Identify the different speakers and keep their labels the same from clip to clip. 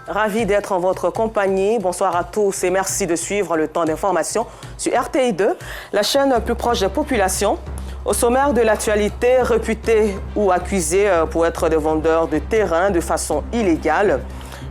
Speaker 1: Ravi d'être en votre compagnie. Bonsoir à tous et merci de suivre le temps d'information sur RTI 2, la chaîne plus proche des populations. Au sommaire de l'actualité, réputés ou accusés pour être des vendeurs de terrain de façon illégale,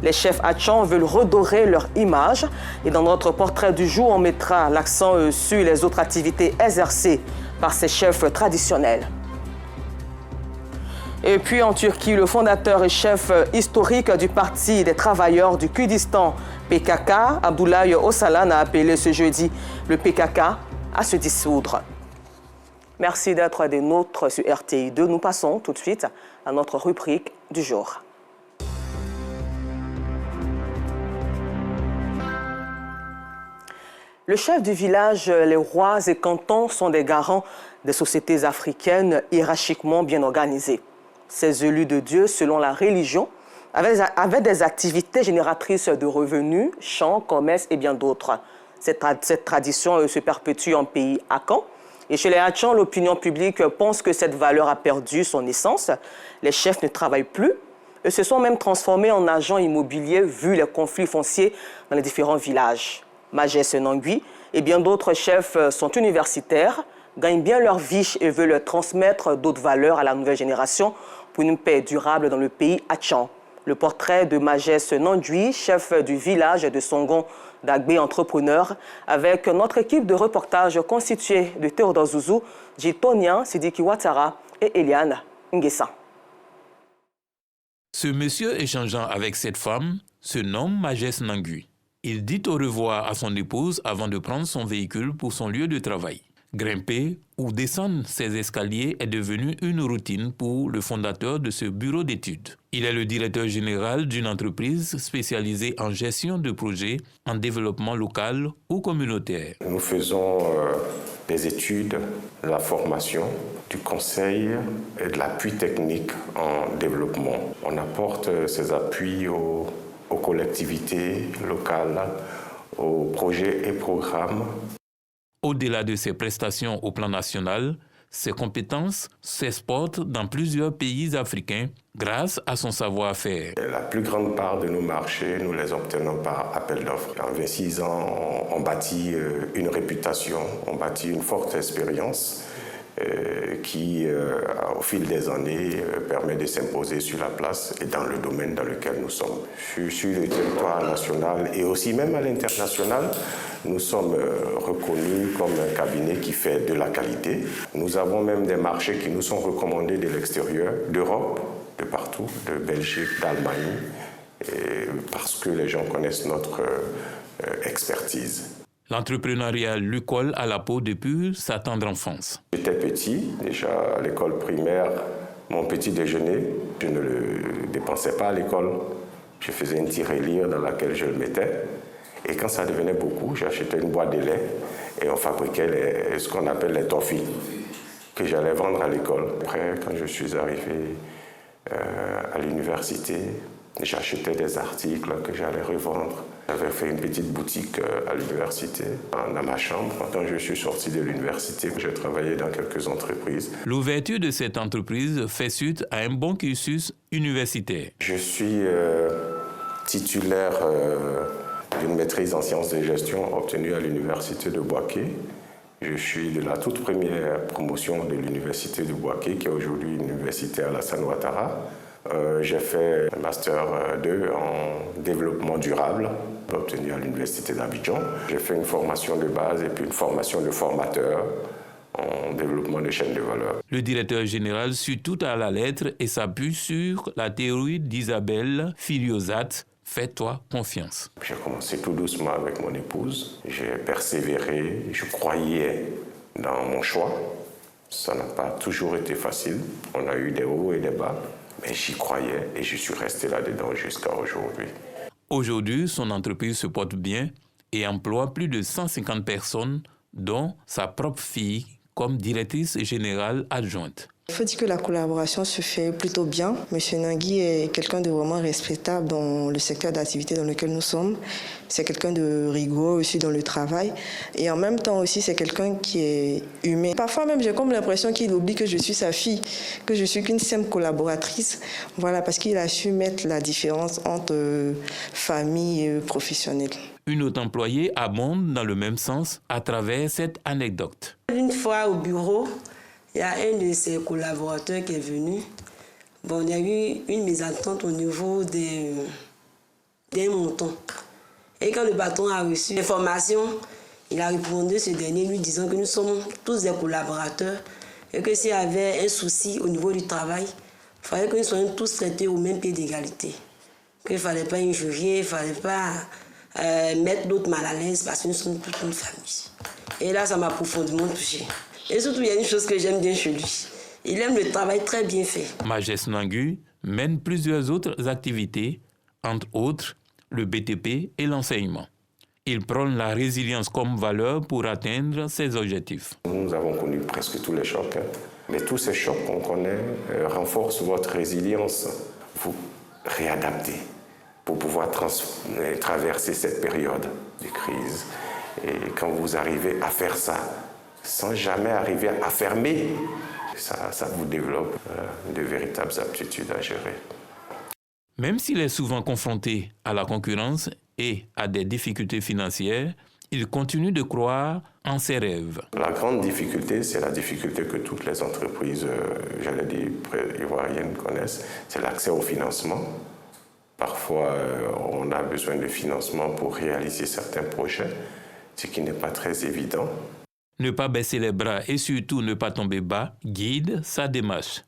Speaker 1: les chefs Atchans veulent redorer leur image. Et dans notre portrait du jour, on mettra l'accent sur les autres activités exercées par ces chefs traditionnels. Et puis en Turquie, le fondateur et chef historique du Parti des travailleurs du Kurdistan, PKK, Abdoulaye Öcalan, a appelé ce jeudi le PKK à se dissoudre. Merci d'être des nôtres sur RTI 2. Nous passons tout de suite à notre rubrique du jour. Le chef du village, les rois et cantons sont des garants des sociétés africaines hiérarchiquement bien organisées. Ces élus de Dieu, selon la religion, avaient des activités génératrices de revenus, chants, commerce et bien d'autres. Cette tradition se perpétue en pays Akan. Et chez les Hatchans, l'opinion publique pense que cette valeur a perdu son essence. Les chefs ne travaillent plus et se sont même transformés en agents immobiliers vu les conflits fonciers dans les différents villages. Magès Nangui et bien d'autres chefs sont universitaires, gagnent bien leur vie et veulent transmettre d'autres valeurs à la nouvelle génération pour une paix durable dans le pays Hatchan. Le portrait de Magès Nangui, chef du village de Songon d'Agbé, entrepreneur, avec notre équipe de reportage constituée de Théodore Zouzou, Jitonian, Sidiki Ouattara et Eliane Nguessa.
Speaker 2: Ce monsieur échangeant avec cette femme se nomme Magès Nangui. Il dit au revoir à son épouse avant de prendre son véhicule pour son lieu de travail. Grimper ou descendre ces escaliers est devenu une routine pour le fondateur de ce bureau d'études. Il est le directeur général d'une entreprise spécialisée en gestion de projets en développement local ou communautaire.
Speaker 3: Nous faisons des études, de la formation, du conseil et de l'appui technique en développement. On apporte ces appuis aux collectivités locales, aux projets et programmes.
Speaker 2: Au-delà de ses prestations au plan national, ses compétences s'exportent dans plusieurs pays africains grâce à son savoir-faire.
Speaker 3: La plus grande part de nos marchés, nous les obtenons par appel d'offres. En 26 ans, on bâtit une réputation, on bâtit une forte expérience qui, au fil des années, permet de s'imposer sur la place et dans le domaine dans lequel nous sommes. Sur le territoire national et aussi même à l'international, nous sommes reconnus comme un cabinet qui fait de la qualité. Nous avons même des marchés qui nous sont recommandés de l'extérieur, d'Europe, de partout, de Belgique, d'Allemagne, parce que les gens connaissent notre expertise.
Speaker 2: L'entrepreneuriat lui colle à la peau depuis sa tendre enfance.
Speaker 3: J'étais petit, déjà à l'école primaire, mon petit déjeuner, je ne le dépensais pas à l'école. Je faisais une tirelire dans laquelle je le mettais. Et quand ça devenait beaucoup, j'achetais une boîte de lait et on fabriquait ce qu'on appelle les toffees que j'allais vendre à l'école. Après, quand je suis arrivé à l'université, j'achetais des articles que j'allais revendre. J'avais fait une petite boutique à l'université, dans ma chambre. Quand je suis sorti de l'université, j'ai travaillé dans quelques entreprises.
Speaker 2: L'ouverture de cette entreprise fait suite à un bon cursus universitaire.
Speaker 3: Je suis titulaire d'une maîtrise en sciences de gestion obtenue à l'université de Bouaké. Je suis de la toute première promotion de l'université de Bouaké, qui est aujourd'hui une université Alassane Ouattara. J'ai fait un Master 2 en développement durable, obtenu à l'université d'Abidjan. J'ai fait une formation de base et puis une formation de formateur en développement de chaînes de valeur.
Speaker 2: Le directeur général suit tout à la lettre et s'appuie sur la théorie d'Isabelle Filiosat. Fais-toi confiance.
Speaker 3: J'ai commencé tout doucement avec mon épouse. J'ai persévéré, je croyais dans mon choix. Ça n'a pas toujours été facile. On a eu des hauts et des bas. Mais j'y croyais et je suis resté là-dedans jusqu'à aujourd'hui.
Speaker 2: Aujourd'hui, son entreprise se porte bien et emploie plus de 150 personnes, dont sa propre fille comme directrice générale adjointe.
Speaker 4: Il faut dire que la collaboration se fait plutôt bien. Monsieur Nangui est quelqu'un de vraiment respectable dans le secteur d'activité dans lequel nous sommes. C'est quelqu'un de rigoureux aussi dans le travail. Et en même temps aussi, c'est quelqu'un qui est humain. Parfois même, j'ai comme l'impression qu'il oublie que je suis sa fille, que je suis qu'une simple collaboratrice. Voilà, parce qu'il a su mettre la différence entre famille et professionnel.
Speaker 2: Une autre employée abonde dans le même sens à travers cette anecdote.
Speaker 5: Une fois au bureau, il y a un de ses collaborateurs qui est venu. Bon, il y a eu une mésentente au niveau des montants. Et quand le patron a reçu l'information, il a répondu ce dernier lui disant que nous sommes tous des collaborateurs et que s'il y avait un souci au niveau du travail, il fallait que nous soyons tous traités au même pied d'égalité. Qu'il ne fallait pas injurier, il ne fallait pas mettre l'autre mal à l'aise parce que nous sommes toute une famille. Et là, ça m'a profondément touchée. Et surtout, il y a une chose que j'aime bien chez lui. Il aime le travail très bien fait.
Speaker 2: Majès Nangui mène plusieurs autres activités, entre autres le BTP et l'enseignement. Il prône la résilience comme valeur pour atteindre ses objectifs.
Speaker 3: Nous avons connu presque tous les chocs, mais tous ces chocs qu'on connaît renforcent votre résilience. Vous réadaptez pour pouvoir traverser cette période de crise. Et quand vous arrivez à faire ça, sans jamais arriver à fermer, ça vous développe de véritables aptitudes à gérer.
Speaker 2: Même s'il est souvent confronté à la concurrence et à des difficultés financières, il continue de croire en ses rêves.
Speaker 3: La grande difficulté, c'est la difficulté que toutes les entreprises, j'allais dire, ivoiriennes connaissent, c'est l'accès au financement. Parfois, on a besoin de financement pour réaliser certains projets, ce qui n'est pas très évident.
Speaker 2: Ne pas baisser les bras et surtout ne pas tomber bas guide sa démarche.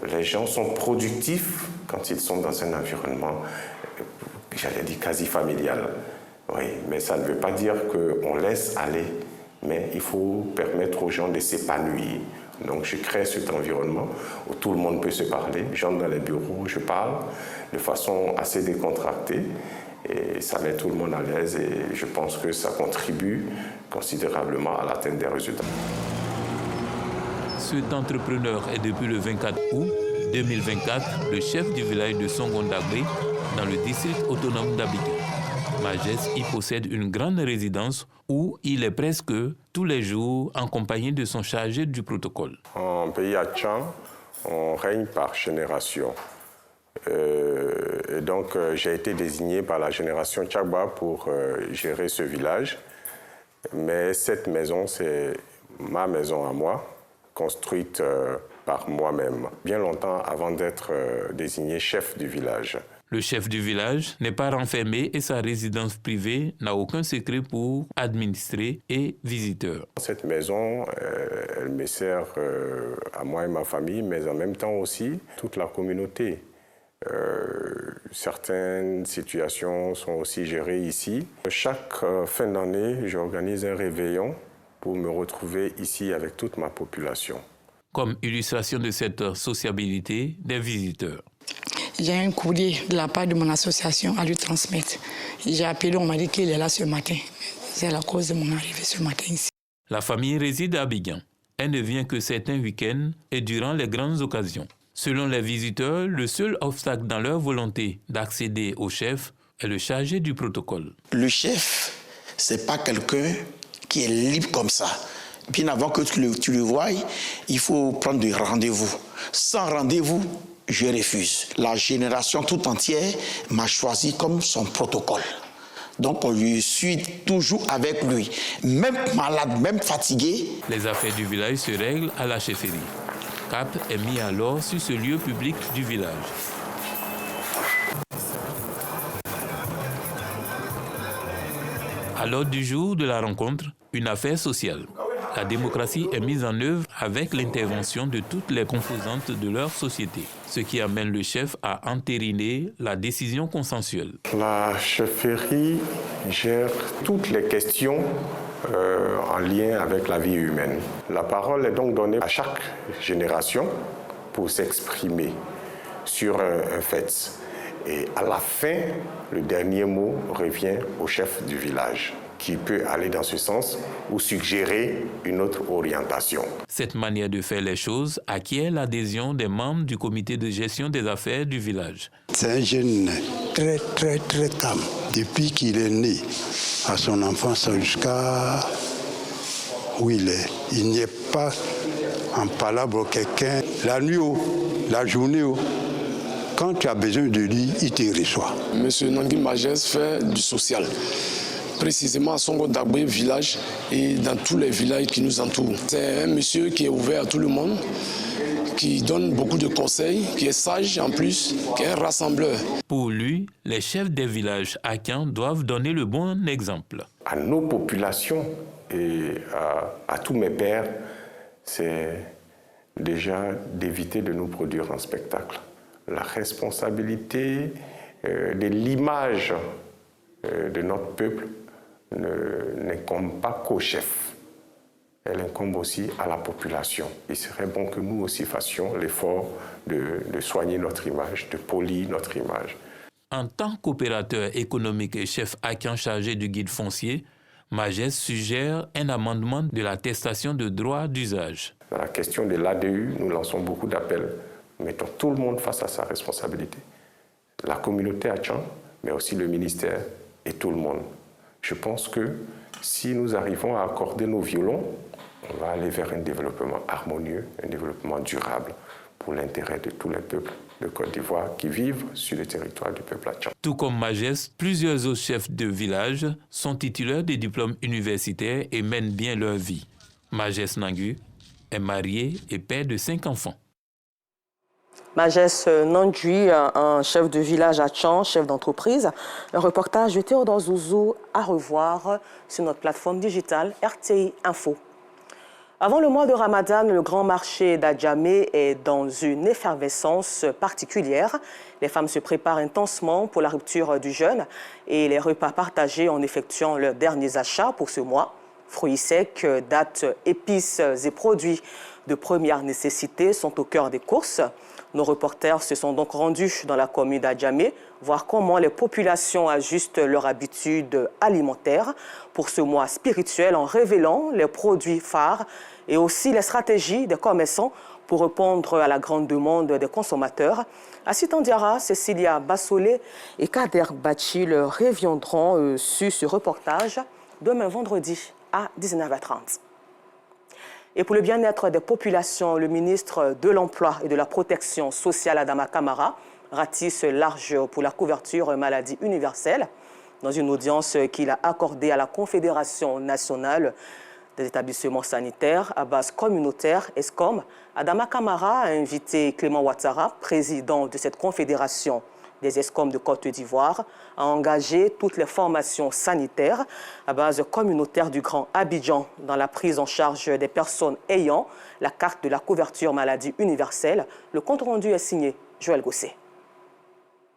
Speaker 3: Les gens sont productifs quand ils sont dans un environnement, j'allais dire, quasi familial. Oui, mais ça ne veut pas dire qu'on laisse aller, mais il faut permettre aux gens de s'épanouir. Donc je crée cet environnement où tout le monde peut se parler. J'entre dans les bureaux, je parle de façon assez décontractée et ça met tout le monde à l'aise et je pense que ça contribue considérablement à l'atteinte des résultats.
Speaker 2: Cet entrepreneur est depuis le 24 août 2024 le chef du village de Songondagbé dans le district autonome d'Abidjan. Majès y possède une grande résidence où il est presque tous les jours en compagnie de son chargé du protocole.
Speaker 3: En pays Tchad, on règne par génération. Et donc j'ai été désigné par la génération Tchagba pour gérer ce village. Mais cette maison, c'est ma maison à moi, construite par moi-même, bien longtemps avant d'être désigné chef du village.
Speaker 2: Le chef du village n'est pas renfermé et sa résidence privée n'a aucun secret pour administrer et visiteurs.
Speaker 3: Cette maison, elle me sert à moi et ma famille, mais en même temps aussi toute la communauté. Certaines situations sont aussi gérées ici. Chaque fin d'année, j'organise un réveillon pour me retrouver ici avec toute ma population.
Speaker 2: Comme illustration de cette sociabilité des visiteurs.
Speaker 6: J'ai un courrier de la part de mon association à lui transmettre. J'ai appelé, on m'a dit qu'il est là ce matin. C'est la cause de mon arrivée ce matin ici.
Speaker 2: La famille réside à Abidjan. Elle ne vient que certains week-ends et durant les grandes occasions. Selon les visiteurs, le seul obstacle dans leur volonté d'accéder au chef est le chargé du protocole.
Speaker 7: Le chef, c'est pas quelqu'un qui est libre comme ça. Bien avant que tu le voies, il faut prendre des rendez-vous. Sans rendez-vous, je refuse. La génération tout entière m'a choisi comme son protocole. Donc je suis toujours avec lui. Même malade, même fatigué.
Speaker 2: Les affaires du village se règlent à la chefferie. Cap est mis alors sur ce lieu public du village. À l'ordre du jour de la rencontre, une affaire sociale. La démocratie est mise en œuvre avec l'intervention de toutes les composantes de leur société, ce qui amène le chef à entériner la décision consensuelle.
Speaker 3: La chefferie gère toutes les questions en lien avec la vie humaine. La parole est donc donnée à chaque génération pour s'exprimer sur un fait. Et à la fin, le dernier mot revient au chef du village, qui peut aller dans ce sens ou suggérer une autre orientation.
Speaker 2: Cette manière de faire les choses acquiert l'adhésion des membres du comité de gestion des affaires du village.
Speaker 8: C'est un jeune très calme. Depuis qu'il est né, à son enfance jusqu'à où il est, il n'y est pas en palabre quelqu'un. La nuit, la journée, quand tu as besoin de lui, il te reçoit.
Speaker 9: Monsieur Nangui Magès fait du social, précisément à Songo Dagbe village et dans tous les villages qui nous entourent. C'est un monsieur qui est ouvert à tout le monde, qui donne beaucoup de conseils, qui est sage en plus, qui est un rassembleur.
Speaker 2: Pour lui, les chefs des villages Akan doivent donner le bon exemple.
Speaker 3: À nos populations et à tous mes pairs, c'est déjà d'éviter de nous produire un spectacle. La responsabilité de l'image de notre peuple n'incombe pas qu'au chef. Elle incombe aussi à la population. Il serait bon que nous aussi fassions l'effort de soigner notre image, de polir notre image.
Speaker 2: En tant qu'opérateur économique et chef Akan chargé du guide foncier, Magès suggère un amendement de l'attestation de droit d'usage.
Speaker 3: Dans la question de l'ADU, nous lançons beaucoup d'appels. Mettons tout le monde face à sa responsabilité. La communauté Achan, mais aussi le ministère et tout le monde. Je pense que si nous arrivons à accorder nos violons, on va aller vers un développement harmonieux, un développement durable pour l'intérêt de tous les peuples de Côte d'Ivoire qui vivent sur le territoire du peuple Achan.
Speaker 2: Tout comme Magès, plusieurs autres chefs de village sont titulaires de diplômes universitaires et mènent bien leur vie. Magès Nangui est marié et père de 5 enfants.
Speaker 1: Magès Nangui, un chef de village à Tchan, chef d'entreprise. Un reportage de Théodore Zouzou à revoir sur notre plateforme digitale RTI Info. Avant le mois de Ramadan, le grand marché d'Adjamé est dans une effervescence particulière. Les femmes se préparent intensement pour la rupture du jeûne et les repas partagés en effectuant leurs derniers achats pour ce mois. Fruits secs, dattes, épices et produits de première nécessité sont au cœur des courses. Nos reporters se sont donc rendus dans la commune d'Adjamé, voir comment les populations ajustent leurs habitudes alimentaires pour ce mois spirituel en révélant les produits phares et aussi les stratégies des commerçants pour répondre à la grande demande des consommateurs. Assit Andiara, Cécilia Bassolé et Kader Bachil reviendront sur ce reportage demain vendredi à 19h30. Et pour le bien-être des populations, le ministre de l'Emploi et de la Protection sociale, Adama Kamara, ratisse large pour la couverture maladie universelle. Dans une audience qu'il a accordée à la Confédération nationale des établissements sanitaires à base communautaire, ESCOM, Adama Kamara a invité Clément Ouattara, président de cette confédération des ESCOM de Côte d'Ivoire, à engager toutes les formations sanitaires à base communautaire du Grand Abidjan dans la prise en charge des personnes ayant la carte de la couverture maladie universelle. Le compte-rendu est signé Joël Gosset.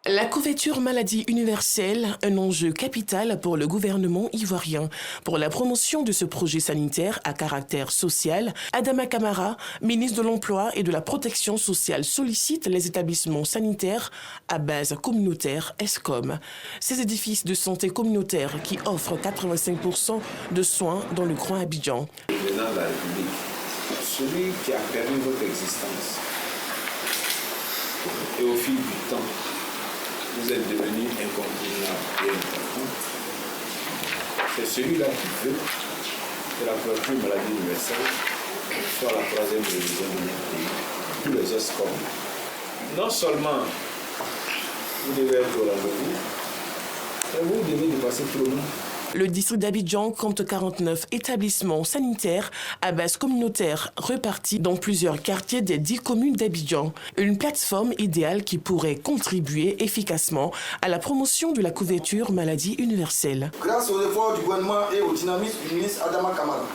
Speaker 10: La couverture maladie universelle, un enjeu capital pour le gouvernement ivoirien. Pour la promotion de ce projet sanitaire à caractère social, Adama Kamara, ministre de l'Emploi et de la Protection sociale, sollicite les établissements sanitaires à base communautaire ESCOM. Ces édifices de santé communautaire qui offrent 85% de soins dans le Grand Abidjan.
Speaker 11: Le président de la République, celui qui a permis votre existence, et au fil du temps, vous êtes devenu incontournable et important. C'est celui-là qui veut que la couverture maladie universelle soit la troisième révision de notre pays. Tous les ESCOM. Non seulement vous devez être au rendez-vous, mais vous devez dépasser tout le monde.
Speaker 10: Le district d'Abidjan compte 49 établissements sanitaires à base communautaire répartis dans plusieurs quartiers des 10 communes d'Abidjan. Une plateforme idéale qui pourrait contribuer efficacement à la promotion de la couverture maladie universelle.
Speaker 12: Grâce aux efforts du gouvernement et au dynamisme du ministre Adama Kamara,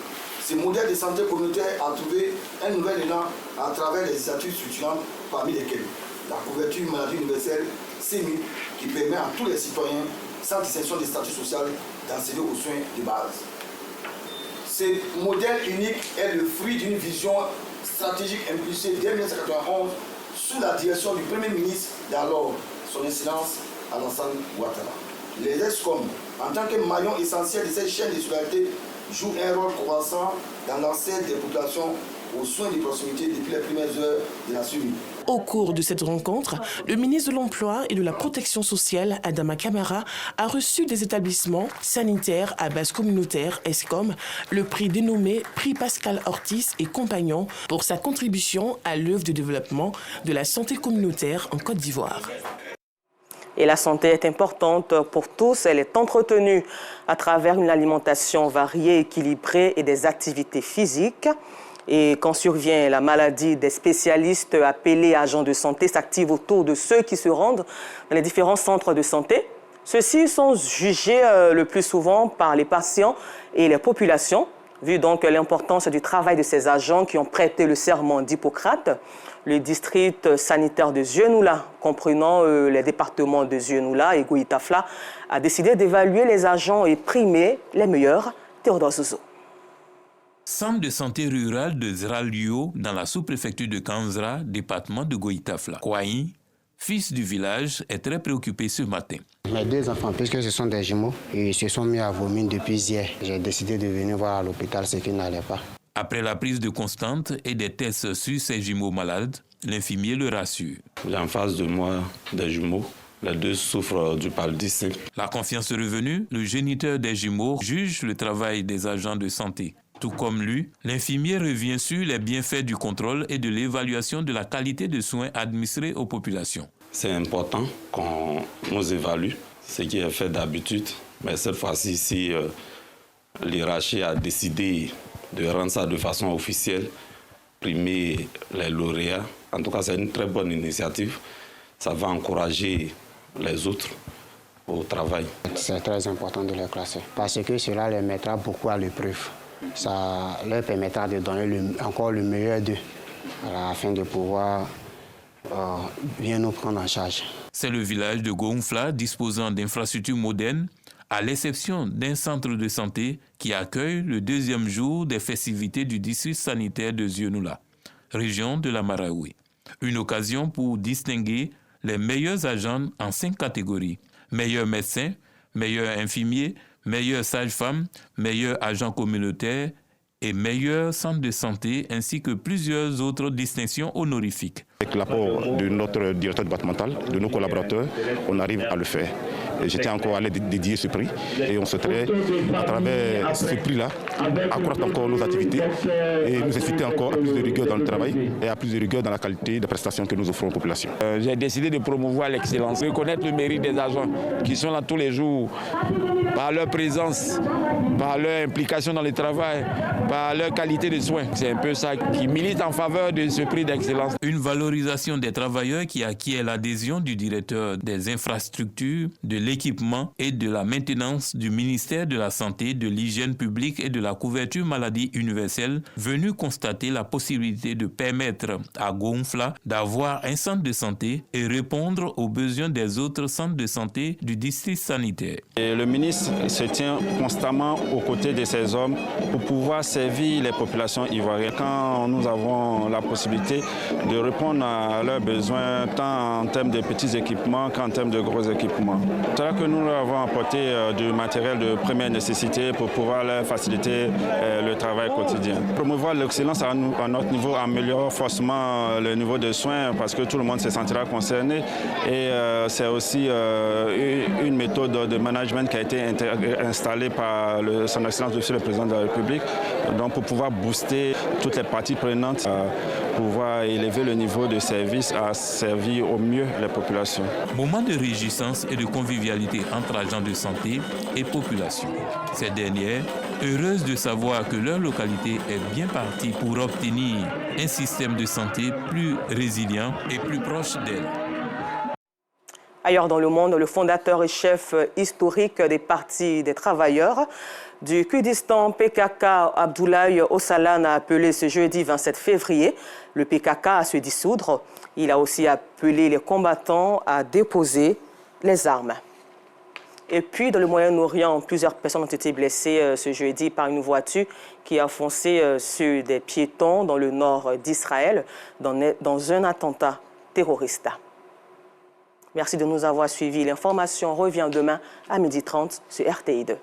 Speaker 12: ce modèle de santé communautaire a trouvé un nouvel élan à travers les statuts structurants parmi lesquels la couverture maladie universelle CMU qui permet à tous les citoyens sans distinction des statuts sociaux d'accéder aux soins de base. Ce modèle unique est le fruit d'une vision stratégique impulsée dès 1991 sous la direction du Premier ministre d'alors, son Excellence Alassane Ouattara. Les ESCOM en tant que maillon essentiel de cette chaîne de solidarité, joue un rôle croissant dans l'accès des populations aux soins de proximité depuis les premières heures de la survie.
Speaker 10: Au cours de cette rencontre, le ministre de l'Emploi et de la Protection sociale, Adama Kamara, a reçu des établissements sanitaires à base communautaire, ESCOM, le prix dénommé Prix Pascal Ortiz et Compagnons pour sa contribution à l'œuvre de développement de la santé communautaire en Côte d'Ivoire.
Speaker 1: Et la santé est importante pour tous. Elle est entretenue à travers une alimentation variée, équilibrée et des activités physiques. Et quand survient la maladie, des spécialistes appelés agents de santé s'activent autour de ceux qui se rendent dans les différents centres de santé. Ceux-ci sont jugés le plus souvent par les patients et les populations, vu donc l'importance du travail de ces agents qui ont prêté le serment d'Hippocrate. Le district sanitaire de Zieunula, comprenant les départements de Zieunula et Goïtafla, a décidé d'évaluer les agents et primer les meilleurs. Théodore Zouzou.
Speaker 2: Centre de santé rural de Zralio, dans la sous-préfecture de Kanzra, département de Goïtafla. Kouaï, fils du village, est très préoccupé ce matin.
Speaker 13: Mes deux enfants, puisque ce sont des jumeaux, ils se sont mis à vomir depuis hier. J'ai décidé de venir voir à l'hôpital ce qui n'allait pas.
Speaker 2: Après la prise de constante et des tests sur ces jumeaux malades, l'infirmier le rassure.
Speaker 14: J'ai en face de moi des jumeaux. Les deux souffrent du paludisme.
Speaker 2: La confiance revenue, le géniteur des jumeaux juge le travail des agents de santé. Tout comme lui, l'infirmier revient sur les bienfaits du contrôle et de l'évaluation de la qualité de soins administrés aux populations.
Speaker 14: C'est important qu'on nous évalue, ce qui est fait d'habitude. Mais cette fois-ci, si l'hiérarchie a décidé de rendre ça de façon officielle, primer les lauréats, en tout cas c'est une très bonne initiative. Ça va encourager les autres au travail.
Speaker 13: C'est très important de les classer parce que cela les mettra beaucoup à l'épreuve. Ça leur permettra de donner encore le meilleur d'eux afin de pouvoir bien nous prendre en charge.
Speaker 2: C'est le village de Gounfla disposant d'infrastructures modernes, à l'exception d'un centre de santé qui accueille le deuxième jour des festivités du district sanitaire de Zieunula, région de la Marawi. Une occasion pour distinguer les meilleurs agents en 5 catégories. Meilleurs médecins, meilleurs infirmiers, meilleurs sages-femmes, meilleurs agents communautaires et meilleurs centres de santé, ainsi que plusieurs autres distinctions honorifiques.
Speaker 15: Avec l'apport de notre directeur départemental, de nos collaborateurs, on arrive à le faire. Je tiens encore à les dédier ce prix et on souhaiterait, à travers ce prix-là, accroître encore nos activités et nous inciter encore à plus de rigueur dans le travail et à plus de rigueur dans la qualité des prestations que nous offrons aux populations.
Speaker 16: J'ai décidé de promouvoir l'excellence, reconnaître le mérite des agents qui sont là tous les jours, par leur présence, par leur implication dans le travail, par leur qualité de soins. C'est un peu ça qui milite en faveur de ce prix d'excellence.
Speaker 2: Une valorisation des travailleurs qui acquiert l'adhésion du directeur des infrastructures, de l'équipement et de la maintenance du ministère de la Santé, de l'Hygiène publique et de la couverture maladie universelle, venu constater la possibilité de permettre à Gounfla d'avoir un centre de santé et répondre aux besoins des autres centres de santé du district sanitaire.
Speaker 17: Et le ministre se tient constamment aux côtés de ces hommes pour pouvoir servir les populations ivoiriennes. Quand nous avons la possibilité de répondre à leurs besoins, tant en termes de petits équipements qu'en termes de gros équipements. C'est là que nous leur avons apporté du matériel de première nécessité pour pouvoir leur faciliter le travail quotidien. Promouvoir l'excellence à notre niveau améliore forcément le niveau de soins parce que tout le monde se sentira concerné et c'est aussi une méthode de management qui a été installée par son excellence Monsieur le Président de la République donc pour pouvoir booster toutes les parties prenantes, pouvoir élever le niveau de service à servir au mieux les populations.
Speaker 2: Moment de réjouissance et de convivialité entre agents de santé et population. Ces dernières, heureuses de savoir que leur localité est bien partie pour obtenir un système de santé plus résilient et plus proche d'elle.
Speaker 1: Ailleurs dans le monde, le fondateur et chef historique des partis des travailleurs du Kurdistan PKK, Abdoulaye Öcalan, a appelé ce jeudi 27 février le PKK à se dissoudre. Il a aussi appelé les combattants à déposer les armes. Et puis, dans le Moyen-Orient, plusieurs personnes ont été blessées ce jeudi par une voiture qui a foncé sur des piétons dans le nord d'Israël dans un attentat terroriste. Merci de nous avoir suivis. L'information revient demain à 12h30 sur RTI2.